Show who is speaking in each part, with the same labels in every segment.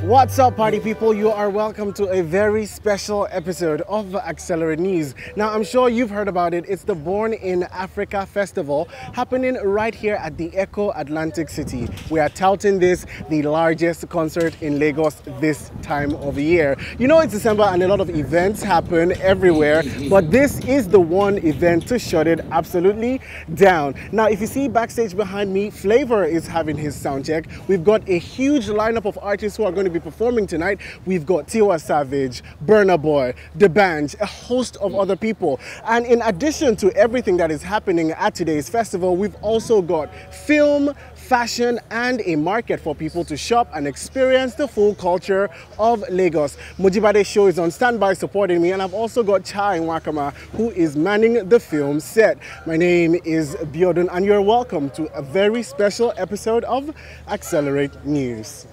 Speaker 1: What's up, party people? You are welcome to a very special episode of Accelerate News. Now, I'm sure you've heard about it. It's the Born in Africa Festival happening right here at the Echo Atlantic City. We are touting this the largest concert in Lagos this time of year. You know, it's December and a lot of events happen everywhere, but this is the one event to shut it absolutely down. Now, if you see backstage behind me, Flavor is having his sound check. We've got a huge lineup of artists who are going to be performing tonight. We've got Tiwa Savage, Burna Boy, Dbanj, a host of other people. And in addition to everything that is happening at today's festival, we've also got film, fashion, and a market for people to shop and experience the full culture of Lagos. Mojibade's show is on standby supporting me, and I've also got Cha Nwakama, who is manning the film set. My name is Biodun, and you're welcome to a very special episode of Accelerate News.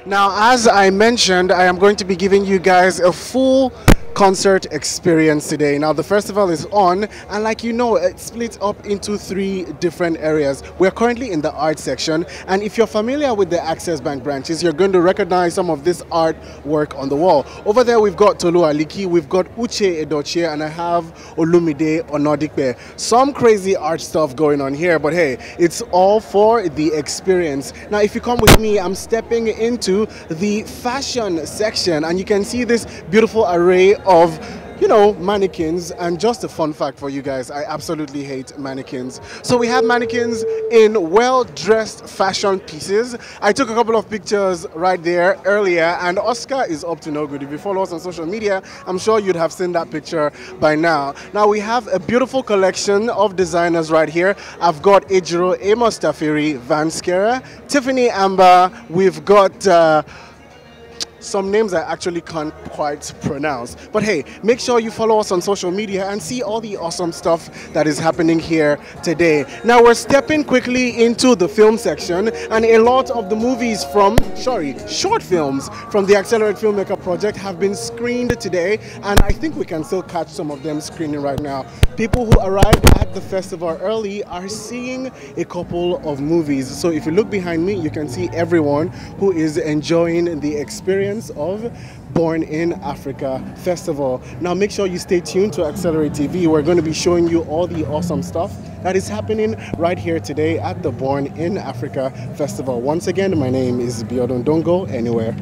Speaker 1: Now, as I mentioned, I am going to be giving you guys a full concert experience today. Now, the festival is on, and like you know, it's split up into 3 different areas. We're currently in the art section, and if you're familiar with the Access Bank branches, you're going to recognize some of this artwork on the wall. Over there, we've got Tolu Aliki, we've got Uche Edochie, and I have Olumide Onodikpe. Some crazy art stuff going on here, but hey, it's all for the experience. Now, if you come with me, I'm stepping into the fashion section, and you can see this beautiful array of, you know, mannequins. And just a fun fact for you guys, I absolutely hate mannequins. So we have mannequins in well-dressed fashion pieces. I took a couple of pictures right there earlier, and Oscar is up to no good. If you follow us on social media, I'm sure you'd have seen that picture by now. Now, we have a beautiful collection of designers right here. I've got Ejiro Amos Tafiri, Van Skera, Tiffany Amber. We've got some names I actually can't quite pronounce. But hey, make sure you follow us on social media and see all the awesome stuff that is happening here today. Now, we're stepping quickly into the film section, and a lot of the movies short films from the Accelerate Filmmaker Project have been screened today, and I think we can still catch some of them screening right now. People who arrived at the festival early are seeing a couple of movies. So if you look behind me, you can see everyone who is enjoying the experience of Born in Africa Festival. Now, make sure you stay tuned to Accelerate TV. We're going to be showing you all the awesome stuff that is happening right here today at the Born in Africa Festival. Once again, my name is Biodun. Don't go anywhere.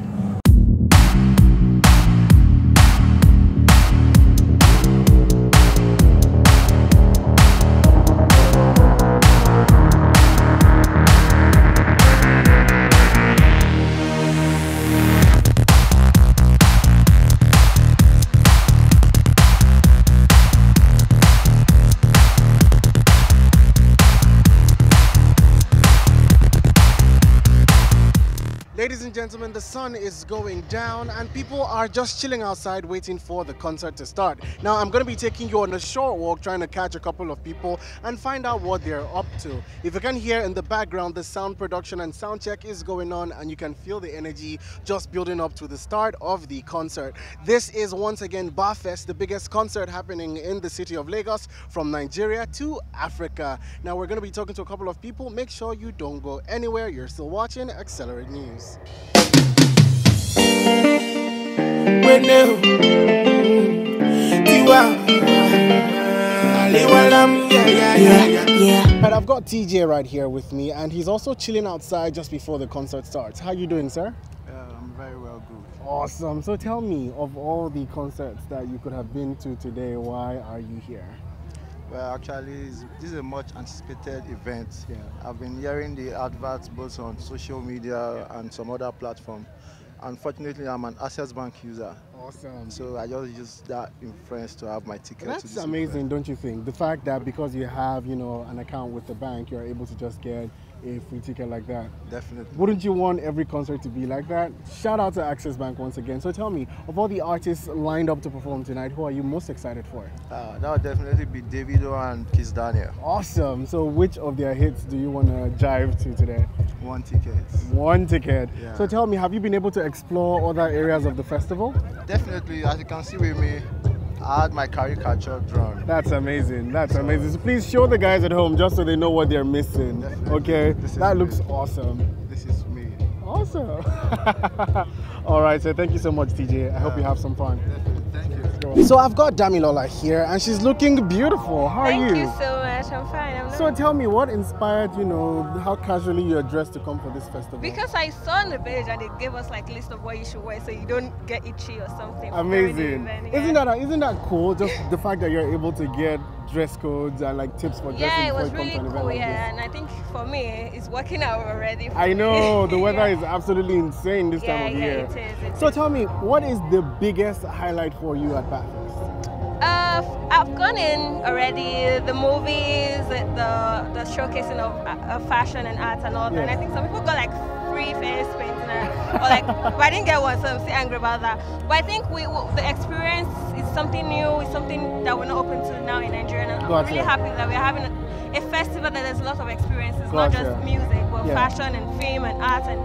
Speaker 1: Ladies and gentlemen, the sun is going down and people are just chilling outside waiting for the concert to start. Now, I'm going to be taking you on a short walk trying to catch a couple of people and find out what they're up to. If you can hear in the background, the sound production and sound check is going on, and you can feel the energy just building up to the start of the concert. This is once again Bafest, the biggest concert happening in the city of Lagos, from Nigeria to Africa. Now, we're going to be talking to a couple of people. Make sure you don't go anywhere. You're still watching Accelerate News. But I've got TJ right here with me, and he's also chilling outside just before the concert starts. How you doing, sir?
Speaker 2: I'm very well, good.
Speaker 1: Awesome. So tell me, of all the concerts that you could have been to today, why are you here?
Speaker 2: Well, actually, this is a much anticipated event.
Speaker 1: Yeah.
Speaker 2: I've been hearing the adverts both on social media and some other platform. Unfortunately, I'm an Access Bank user.
Speaker 1: Awesome.
Speaker 2: So I just use that influence to have my ticket.
Speaker 1: That's
Speaker 2: to
Speaker 1: amazing, don't you think? The fact that because you have, you know, an account with the bank, you're able to just get a free ticket like that?
Speaker 2: Definitely.
Speaker 1: Wouldn't you want every concert to be like that? Shout out to Access Bank once again. So tell me, of all the artists lined up to perform tonight, who are you most excited for?
Speaker 2: That would definitely be Davido and Kiss Daniel.
Speaker 1: Awesome. So which of their hits do you want to jive to today?
Speaker 2: One ticket.
Speaker 1: One ticket.
Speaker 2: Yeah.
Speaker 1: So tell me, have you been able to explore other areas of the festival?
Speaker 2: Definitely. As you can see with me, I had my caricature drawn.
Speaker 1: That's amazing. That's amazing. So please show the guys at home just so they know what they're missing.
Speaker 2: Definitely.
Speaker 1: Okay? That
Speaker 2: me.
Speaker 1: looks awesome.
Speaker 2: This is me.
Speaker 1: Awesome. All right, so thank you so much, TJ. I hope you have some fun.
Speaker 2: Definitely. Thank you.
Speaker 1: So I've got Damilola here and she's looking beautiful. How are you?
Speaker 3: Thank you so much. I'm fine.
Speaker 1: So tell me, what inspired, how casually you're dressed to come for this festival?
Speaker 3: Because I saw on the page and they gave us like a list of what you should wear so you don't get itchy or something.
Speaker 1: Amazing. Isn't that cool? Just the fact that you're able to get dress codes and like tips for dressing.
Speaker 3: Yeah, it was
Speaker 1: before you
Speaker 3: really
Speaker 1: come to an event
Speaker 3: cool.
Speaker 1: like
Speaker 3: Yeah,
Speaker 1: this.
Speaker 3: and I think for me, it's working out already.
Speaker 1: I know the weather
Speaker 3: Yeah.
Speaker 1: is absolutely insane this time of year.
Speaker 3: Yeah, it is.
Speaker 1: So tell me, what is the biggest highlight for you at Bafest?
Speaker 3: I've gone in already, the movies, the showcasing of fashion and arts and all that.
Speaker 1: Yes.
Speaker 3: And I think some people got like free face painting or like, but I didn't get one, so I'm still angry about that. But I think the experience is something new, it's something that we're not open to now in Nigeria. And I'm really happy that we're having a festival that there's a lot of experiences, not just music, but fashion and film and art and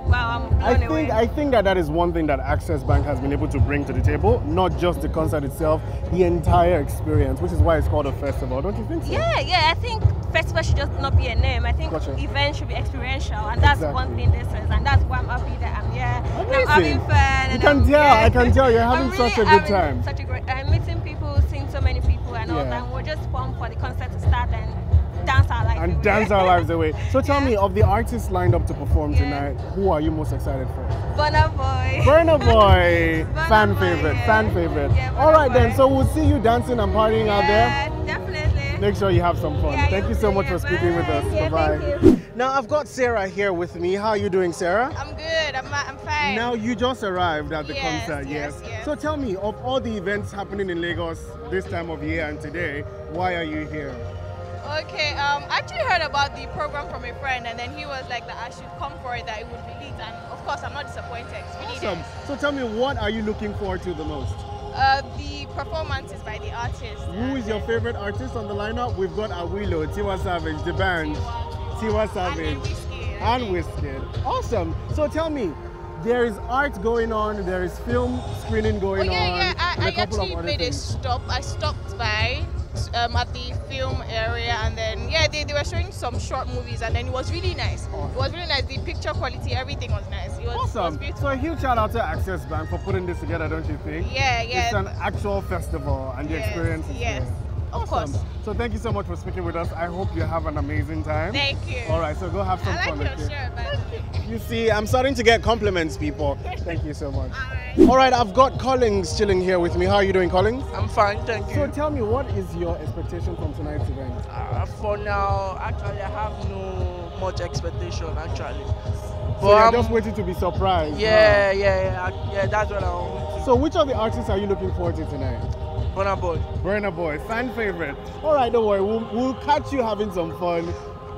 Speaker 3: wow, I'm blown away.
Speaker 1: I think that is one thing that Access Bank has been able to bring to the table, not just the concert itself, the entire experience, which is why it's called a festival, don't you think so?
Speaker 3: Yeah, I think festival should just not be a name. I think events should be experiential, and that's one thing this is, and that's why I'm happy that I'm here. And I'm having fun.
Speaker 1: I can tell you're having such a good time.
Speaker 3: Such a great, I'm meeting people, seeing so many people and all that. And we're just pumped for the concert to start and dance our lives away.
Speaker 1: Dance our lives away. So tell me, of the artists lined up to perform tonight, who are you most excited for?
Speaker 3: Burna Boy.
Speaker 1: Burna Boy. Fan favorite.
Speaker 3: Yeah,
Speaker 1: all right then, so we'll see you dancing and partying out there.
Speaker 3: Definitely.
Speaker 1: Make sure you have some fun. Thank you so much for speaking with us. Bye-bye. Now I've got Sarah here with me. How are you doing, Sarah?
Speaker 4: I'm good. I'm fine.
Speaker 1: Now you just arrived at the concert,
Speaker 4: yes.
Speaker 1: So tell me, of all the events happening in Lagos this time of year and today, why are you here?
Speaker 4: Okay, I actually heard about the program from a friend, and then he was like that I should come for it, that it would be lit, and of course I'm not disappointed. It's really
Speaker 1: awesome.
Speaker 4: nice.
Speaker 1: So tell me, what are you looking forward to the most?
Speaker 4: The performances by the artists.
Speaker 1: Who is your favorite artist on the lineup? We've got Awilo, Tiwa Savage, Dbanj, Tiwa Savage, and Wizkid. Awesome. So tell me, there is art going on, there is film screening going on.
Speaker 4: I actually made a stop. I stopped by at the film area, and then they were showing some short movies, and then it was really nice. Awesome. It was really nice. The picture quality, everything was nice. It was
Speaker 1: awesome.
Speaker 4: It was beautiful.
Speaker 1: So a huge shout out to Access Bank for putting this together, don't you think?
Speaker 4: Yeah.
Speaker 1: It's an actual festival, and the experience is
Speaker 4: yes.
Speaker 1: there.
Speaker 4: Of course.
Speaker 1: So thank you so much for speaking with us. I hope you have an amazing time.
Speaker 4: Thank you.
Speaker 1: All right, so go have some fun.
Speaker 4: I like your shirt, by the way.
Speaker 1: You see, I'm starting to get compliments, people. Thank you so much. All right, I've got Collins chilling here with me. How are you doing, Collins?
Speaker 5: I'm fine, thank you.
Speaker 1: So tell me, what is your expectation from tonight's event?
Speaker 5: For now, actually, I have no much expectation, actually.
Speaker 1: So you're just waiting to be surprised?
Speaker 5: Yeah, that's what I want.
Speaker 1: So which of the artists are you looking forward to tonight?
Speaker 5: Burna Boy.
Speaker 1: Burna Boy, fan favorite. All right, don't worry, we'll catch you having some fun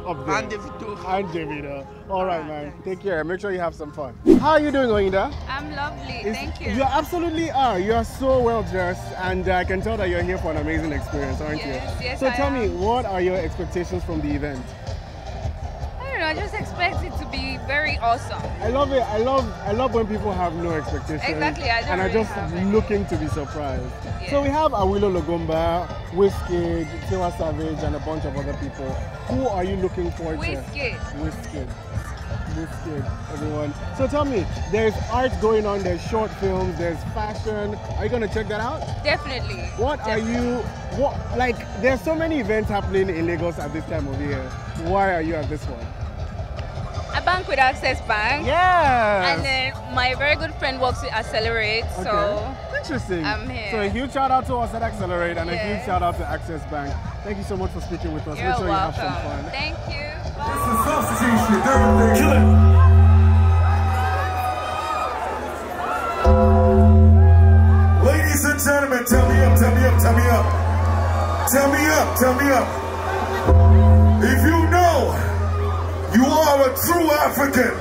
Speaker 1: up there.
Speaker 5: And Davido.
Speaker 1: And Davido. All right, man. Take care. Make sure you have some fun. How are you doing, Oinda?
Speaker 4: I'm lovely. Thank you.
Speaker 1: You absolutely are. You are so well dressed, and I can tell that you're here for an amazing experience, aren't you?
Speaker 4: Yes,
Speaker 1: so tell me, what are your expectations from the event?
Speaker 4: I just expect it to be very awesome.
Speaker 1: I love it. I love when people have no expectations.
Speaker 4: Exactly.
Speaker 1: And are just looking to be surprised. Yeah. So we have Awilo Logomba, Wizkid, Tiwa Savage, and a bunch of other people. Who are you looking forward to? Wizkid, everyone. So tell me, there's art going on, there's short films, there's fashion. Are you going to check that out?
Speaker 4: Definitely.
Speaker 1: There's so many events happening in Lagos at this time of year. Why are you at this one?
Speaker 4: I bank with Access Bank.
Speaker 1: Yeah.
Speaker 4: And then my very good friend works with Accelerate.
Speaker 1: Okay.
Speaker 4: So
Speaker 1: interesting.
Speaker 4: I'm here.
Speaker 1: So a huge shout out to us at Accelerate and a huge shout out to Access Bank. Thank you so much for speaking with us.
Speaker 4: You're
Speaker 1: Make sure
Speaker 4: welcome.
Speaker 1: you have some fun.
Speaker 4: Thank you.
Speaker 6: This is substitution. Kill it. Ladies and gentlemen, tell me up, tell me up, tell me up. Tell me up, tell me up. If you know You are a true African,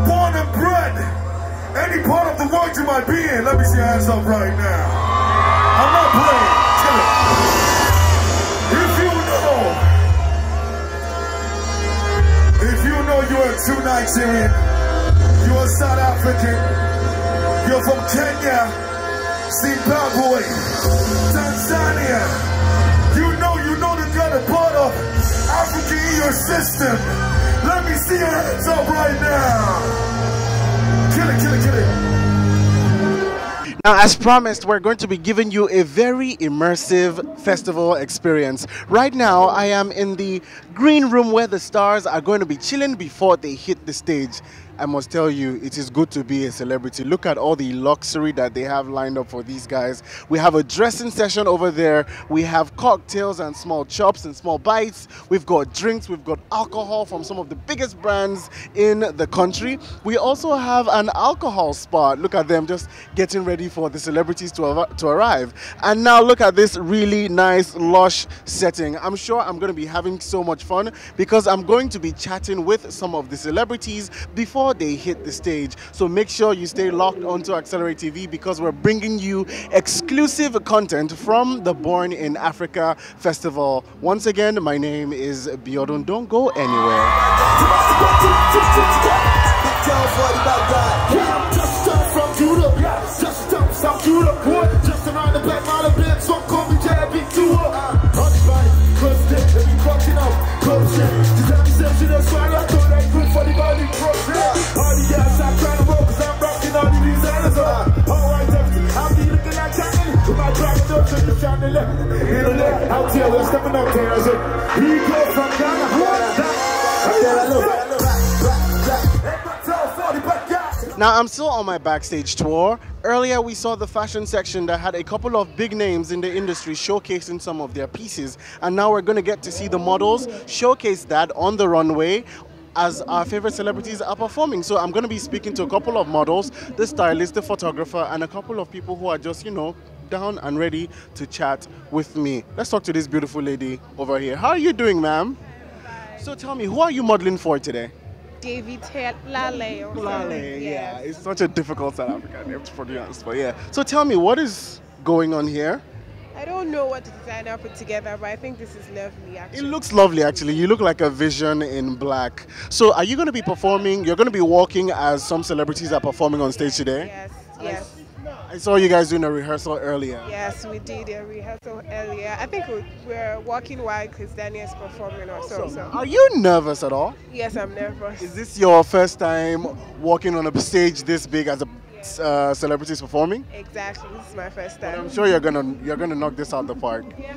Speaker 6: born and bred. Any part of the world you might be in, let me see your hands up right now. I'm not playing. Kill it. If you know you're a true Nigerian, you're a South African, you're from Kenya, Zimbabwe, Tanzania, you know that you're a part of Africa in your system. Let me see your hands up right now. Kill it, kill it, kill it.
Speaker 1: Now, as promised, we're going to be giving you a very immersive festival experience. Right now, I am in the green room where the stars are going to be chilling before they hit the stage. I must tell you, it is good to be a celebrity. Look at all the luxury that they have lined up for these guys. We have a dressing session over there. We have cocktails and small chops and small bites. We've got drinks. We've got alcohol from some of the biggest brands in the country. We also have an alcohol spot. Look at them just getting ready for the celebrities to arrive. And now look at this really nice, lush setting. I'm sure I'm going to be having so much fun because I'm going to be chatting with some of the celebrities before they hit the stage. So make sure you stay locked onto Accelerate TV because we're bringing you exclusive content from the Born in Africa Festival. Once again, my name is Biodun. Don't go anywhere. Now I'm still on my backstage tour. Earlier we saw the fashion section that had a couple of big names in the industry showcasing some of their pieces, and now we're going to get to see the models showcase that on the runway as our favorite celebrities are performing. So I'm going to be speaking to a couple of models, the stylist, the photographer, and a couple of people who are just, you know, down and ready to chat with me. Let's talk to this beautiful lady over here. How are you doing, ma'am? So tell me, who are you modeling for today?
Speaker 7: David Lale.
Speaker 1: Lale, yeah. It's such a difficult South African name to pronounce, but yeah. So tell me, what is going on here?
Speaker 7: I don't know what the designer put together, but I think this is lovely, actually.
Speaker 1: It looks lovely, actually. You look like a vision in black. So are you going to be performing, you're going to be walking as some celebrities are performing on stage today?
Speaker 7: Yes, yes.
Speaker 1: I saw you guys doing a rehearsal earlier.
Speaker 7: Yes, we did a rehearsal earlier. I think we're walking while Chris Daniel is performing or so.
Speaker 1: Are you nervous at all?
Speaker 7: Yes, I'm nervous.
Speaker 1: Is this your first time walking on a stage this big as a celebrities performing?
Speaker 7: Exactly, this is my first time.
Speaker 1: But I'm sure you're gonna knock this out the park.
Speaker 7: Yeah.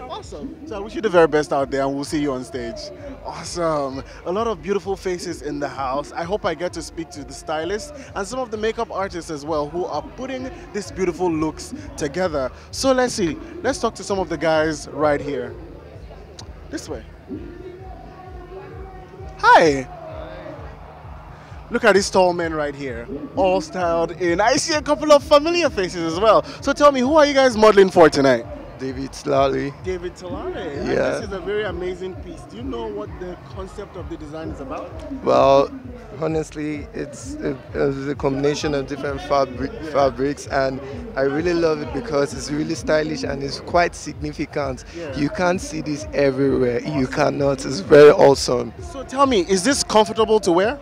Speaker 1: Awesome. So I wish you the very best out there, and we'll see you on stage. Awesome. A lot of beautiful faces in the house. I hope I get to speak to the stylist and some of the makeup artists as well who are putting these beautiful looks together. So let's see. Let's talk to some of the guys right here. This way. Hi. Look at this tall man right here, all styled in. I see a couple of familiar faces as well. So tell me, who are you guys modeling for tonight?
Speaker 2: David Lale.
Speaker 1: David Lale.
Speaker 2: Yeah.
Speaker 1: This is a very amazing piece. Do you know what the concept of the design is about?
Speaker 2: Well, honestly, it's a combination of different fabrics, and I really love it because it's really stylish and it's quite significant. Yeah. You can't see this everywhere. Awesome. You cannot. It's very awesome.
Speaker 1: So tell me, is this comfortable to wear?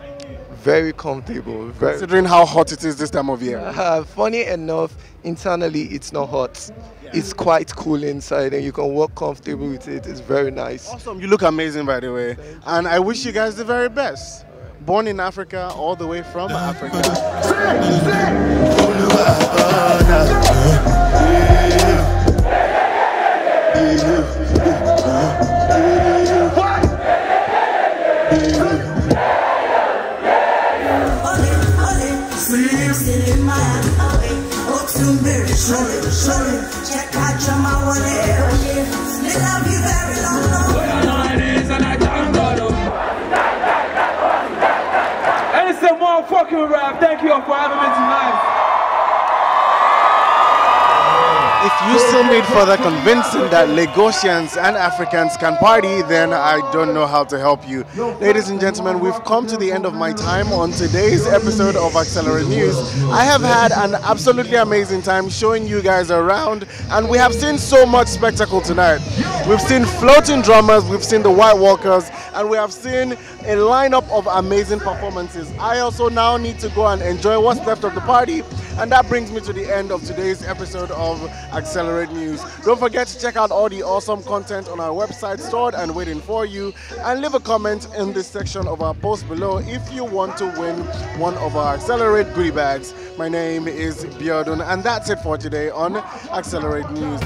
Speaker 2: Very comfortable.
Speaker 1: Considering how hot it is this time of year.
Speaker 2: Funny enough, internally it's not hot. Yeah. It's quite cool inside and you can walk comfortable with it. It's very nice.
Speaker 1: Awesome. You look amazing, by the way. And I wish you guys the very best. Born in Africa, all the way from Africa.
Speaker 8: Check out your mouth, they love you very long.
Speaker 9: And it's a motherfucking rap. Thank you all for having me tonight.
Speaker 1: If you still need further convincing that Lagosians and Africans can party, then I don't know how to help you. Ladies and gentlemen, we've come to the end of my time on today's episode of Accelerate News. I have had an absolutely amazing time showing you guys around, and we have seen so much spectacle tonight. We've seen floating drummers, we've seen the White Walkers, and we have seen a lineup of amazing performances. I also now need to go and enjoy what's left of the party, and that brings me to the end of today's episode of Accelerate News. Don't forget to check out all the awesome content on our website stored and waiting for you, and leave a comment in this section of our post below if you want to win one of our Accelerate goodie bags. My name is Biodun, and that's it for today on Accelerate News.